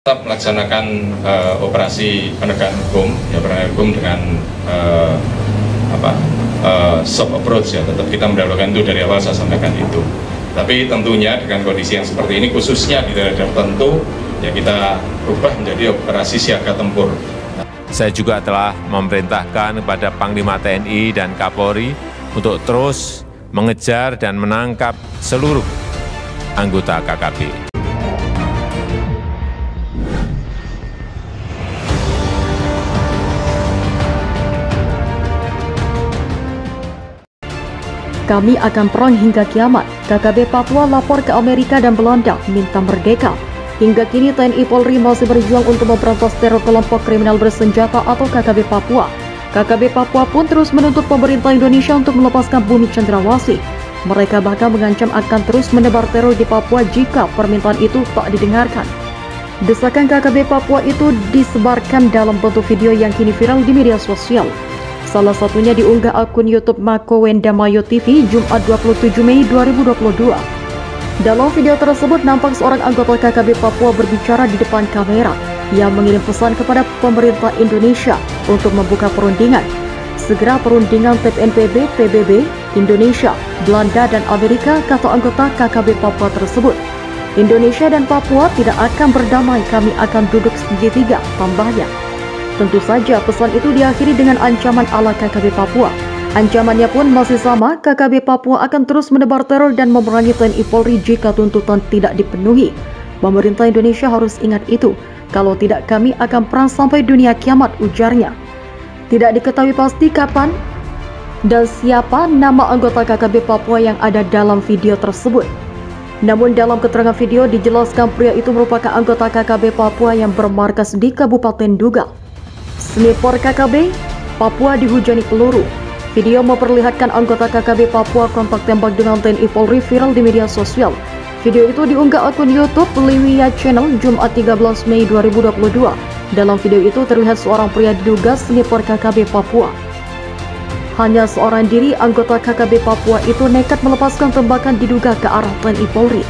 Tetap melaksanakan operasi penegakan hukum dengan soft approach ya. Tetap kita mendahulukan itu dari awal, saya sampaikan itu. Tapi tentunya dengan kondisi yang seperti ini, khususnya di daerah tertentu, ya kita ubah menjadi operasi siaga tempur. Saya juga telah memerintahkan kepada Panglima TNI dan Kapolri untuk terus mengejar dan menangkap seluruh anggota KKB. Kami akan perang hingga kiamat. KKB Papua lapor ke Amerika dan Belanda minta merdeka. Hingga kini TNI Polri masih berjuang untuk memberantas teror kelompok kriminal bersenjata atau KKB Papua. KKB Papua pun terus menuntut pemerintah Indonesia untuk melepaskan Bumi Cendrawasih. Mereka bahkan mengancam akan terus menebar teror di Papua jika permintaan itu tak didengarkan. Desakan KKB Papua itu disebarkan dalam bentuk video yang kini viral di media sosial. Salah satunya diunggah akun YouTube Mako Wendamayo TV Jumat 27 Mei 2022. Dalam video tersebut nampak seorang anggota KKB Papua berbicara di depan kamera yang mengirim pesan kepada pemerintah Indonesia untuk membuka perundingan. Segera perundingan TPNPB, PBB, Indonesia, Belanda, dan Amerika, kata anggota KKB Papua tersebut. Indonesia dan Papua tidak akan berdamai, kami akan duduk segitiga, tambahnya. Tentu saja pesan itu diakhiri dengan ancaman ala KKB Papua. Ancamannya pun masih sama, KKB Papua akan terus menebar teror dan memerangi TNI Polri jika tuntutan tidak dipenuhi. Pemerintah Indonesia harus ingat itu, kalau tidak kami akan perang sampai dunia kiamat, ujarnya. Tidak diketahui pasti kapan dan siapa nama anggota KKB Papua yang ada dalam video tersebut. Namun dalam keterangan video dijelaskan pria itu merupakan anggota KKB Papua yang bermarkas di Kabupaten Duga. Sniper KKB Papua dihujani peluru. Video memperlihatkan anggota KKB Papua kontak tembak dengan TNI Polri viral di media sosial. Video itu diunggah akun YouTube Liwia Channel Jumat 13 Mei 2022. Dalam video itu terlihat seorang pria diduga sniper KKB Papua. Hanya seorang diri anggota KKB Papua itu nekat melepaskan tembakan diduga ke arah TNI Polri.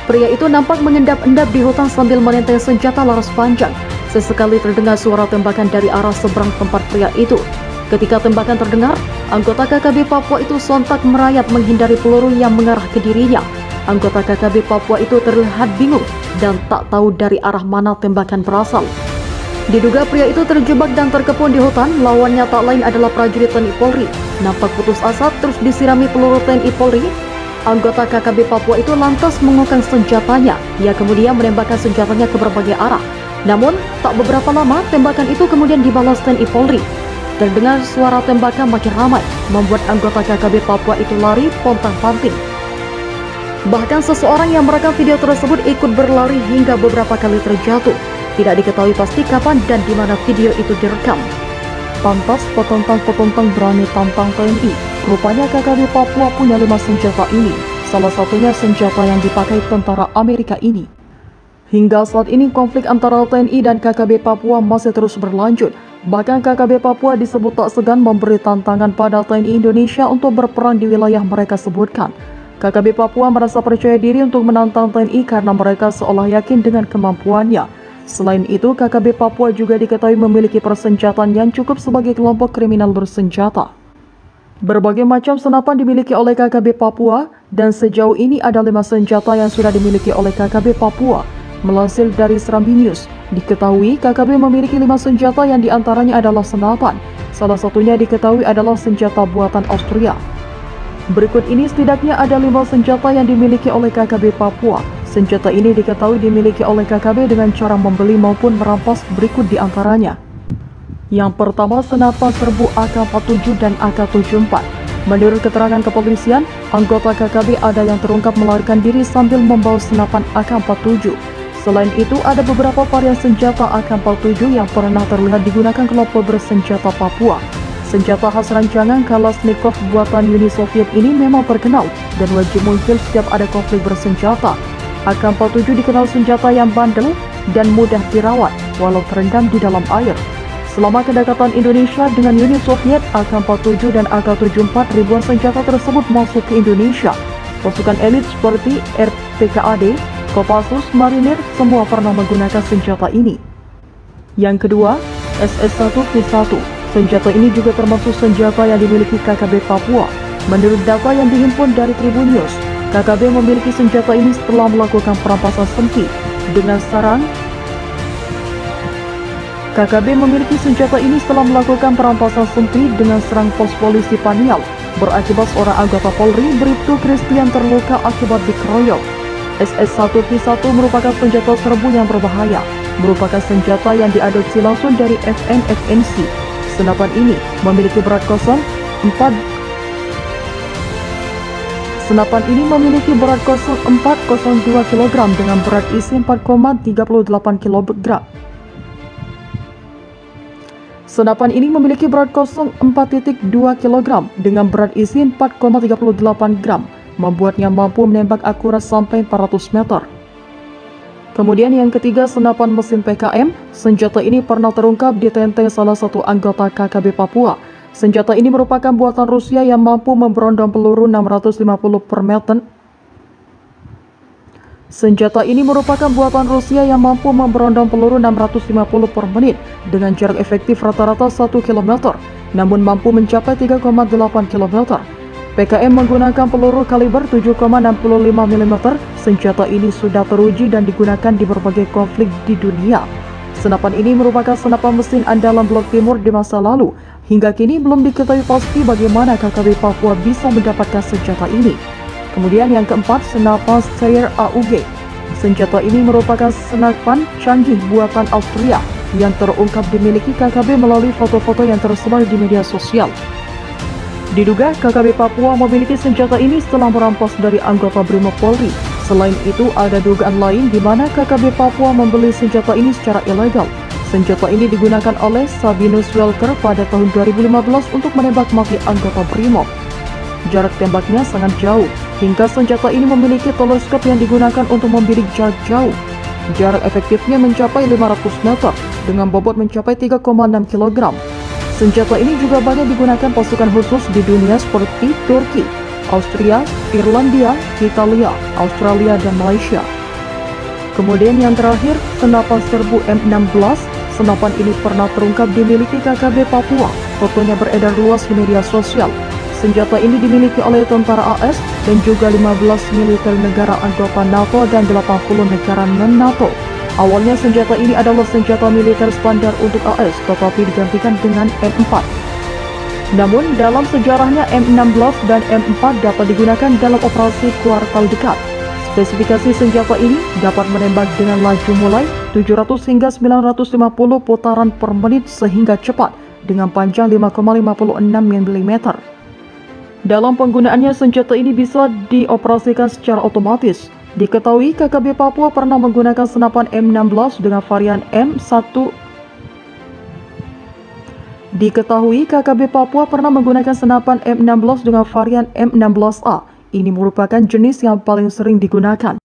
Pria itu nampak mengendap-endap di hutan sambil menenteng senjata laras panjang. Sesekali terdengar suara tembakan dari arah seberang tempat pria itu. Ketika tembakan terdengar, anggota KKB Papua itu sontak merayap menghindari peluru yang mengarah ke dirinya. Anggota KKB Papua itu terlihat bingung dan tak tahu dari arah mana tembakan berasal. Diduga pria itu terjebak dan terkepung di hutan, lawannya tak lain adalah prajurit TNI Polri. Nampak putus asa terus disirami peluru TNI Polri. Anggota KKB Papua itu lantas mengukang senjatanya. Ia kemudian menembakkan senjatanya ke berbagai arah. Namun, tak beberapa lama, tembakan itu kemudian dibalas TNI Polri. Terdengar suara tembakan makin ramai, membuat anggota KKB Papua itu lari pontang-panting. Bahkan seseorang yang merekam video tersebut ikut berlari hingga beberapa kali terjatuh. Tidak diketahui pasti kapan dan di mana video itu direkam. Pantas petentang-petentang berani tantang TNI. Rupanya KKB Papua punya 5 senjata ini. Salah satunya senjata yang dipakai tentara Amerika ini. Hingga saat ini konflik antara TNI dan KKB Papua masih terus berlanjut. Bahkan KKB Papua disebut tak segan memberi tantangan pada TNI Indonesia untuk berperang di wilayah mereka sebutkan. KKB Papua merasa percaya diri untuk menantang TNI karena mereka seolah yakin dengan kemampuannya. Selain itu, KKB Papua juga diketahui memiliki persenjataan yang cukup sebagai kelompok kriminal bersenjata. Berbagai macam senapan dimiliki oleh KKB Papua dan sejauh ini ada 5 senjata yang sudah dimiliki oleh KKB Papua. Melansir dari Serambi News, diketahui KKB memiliki 5 senjata yang diantaranya adalah senapan. Salah satunya diketahui adalah senjata buatan Austria. Berikut ini setidaknya ada 5 senjata yang dimiliki oleh KKB Papua. Senjata ini diketahui dimiliki oleh KKB dengan cara membeli maupun merampas berikut diantaranya. Yang pertama, senapan serbu AK-47 dan AK-74. Menurut keterangan kepolisian, anggota KKB ada yang terungkap melarikan diri sambil membawa senapan AK-47. Selain itu, ada beberapa varian senjata AK-47 yang pernah terlihat digunakan kelompok bersenjata Papua. Senjata khas rancangan Kalashnikov buatan Uni Soviet ini memang terkenal dan wajib muncul setiap ada konflik bersenjata. AK-47 dikenal senjata yang bandel dan mudah dirawat walau terendam di dalam air. Selama kedekatan Indonesia dengan Uni Soviet, AK-47 dan AK-74 ribuan senjata tersebut masuk ke Indonesia. Pasukan elit seperti RPKAD Kopassus, Marinir, semua pernah menggunakan senjata ini. Yang kedua, SS1V1. Senjata ini juga termasuk senjata yang dimiliki KKB Papua. Menurut data yang dihimpun dari Tribun News, KKB memiliki senjata ini setelah melakukan perampasan Sempi dengan sarang. KKB memiliki senjata ini setelah melakukan perampasan Sempi dengan serang pos polisi Panial. Berakibat seorang anggota Polri, Bribtu Christian, terluka akibat dikeroyok. SS1V1 merupakan senjata serbu yang berbahaya, merupakan senjata yang diadopsi langsung dari FNFNC. Senapan ini memiliki berat kosong 402 kg dengan berat isi 4,38 kg. Senapan ini memiliki berat kosong 4,2 kg dengan berat isi 4,38 gram, membuatnya mampu menembak akurat sampai 400 meter. Kemudian yang ketiga, senapan mesin PKM. Senjata ini pernah terungkap di tenteng salah satu anggota KKB Papua. Senjata ini merupakan buatan Rusia yang mampu memberondong peluru 650 per meter. Senjata ini merupakan buatan Rusia yang mampu memberondong peluru 650 per menit dengan jarak efektif rata-rata 1 km, namun mampu mencapai 3,8 km. PKM menggunakan peluru kaliber 7,65 mm. Senjata ini sudah teruji dan digunakan di berbagai konflik di dunia. Senapan ini merupakan senapan mesin andalan Blok Timur di masa lalu. Hingga kini belum diketahui pasti bagaimana KKB Papua bisa mendapatkan senjata ini. Kemudian yang keempat, senapan Steyr AUG. Senjata ini merupakan senapan canggih buatan Austria yang terungkap dimiliki KKB melalui foto-foto yang tersebar di media sosial. Diduga KKB Papua memiliki senjata ini setelah merampas dari anggota Brimob Polri. Selain itu, ada dugaan lain di mana KKB Papua membeli senjata ini secara ilegal. Senjata ini digunakan oleh Sabinus Welker pada tahun 2015 untuk menembak mati anggota Brimob. Jarak tembaknya sangat jauh, hingga senjata ini memiliki teleskop yang digunakan untuk membidik jarak jauh. Jarak efektifnya mencapai 500 meter, dengan bobot mencapai 3,6 kg. Senjata ini juga banyak digunakan pasukan khusus di dunia seperti Turki, Austria, Irlandia, Italia, Australia, dan Malaysia. Kemudian yang terakhir, senapan serbu M16. Senapan ini pernah terungkap dimiliki KKB Papua. Fotonya beredar luas di media sosial. Senjata ini dimiliki oleh tentara AS dan juga 15 militer negara anggota NATO dan 80 negara non-NATO. Awalnya senjata ini adalah senjata militer standar untuk AS, tetapi digantikan dengan M4. Namun, dalam sejarahnya M16 dan M4 dapat digunakan dalam operasi kuartal dekat. Spesifikasi senjata ini dapat menembak dengan laju mulai 700 hingga 950 putaran per menit sehingga cepat, dengan panjang 5,56 mm. Dalam penggunaannya, senjata ini bisa dioperasikan secara otomatis. Diketahui KKB Papua pernah menggunakan senapan M16 dengan varian M1. Diketahui KKB Papua pernah menggunakan senapan M16 dengan varian M16A. Ini merupakan jenis yang paling sering digunakan.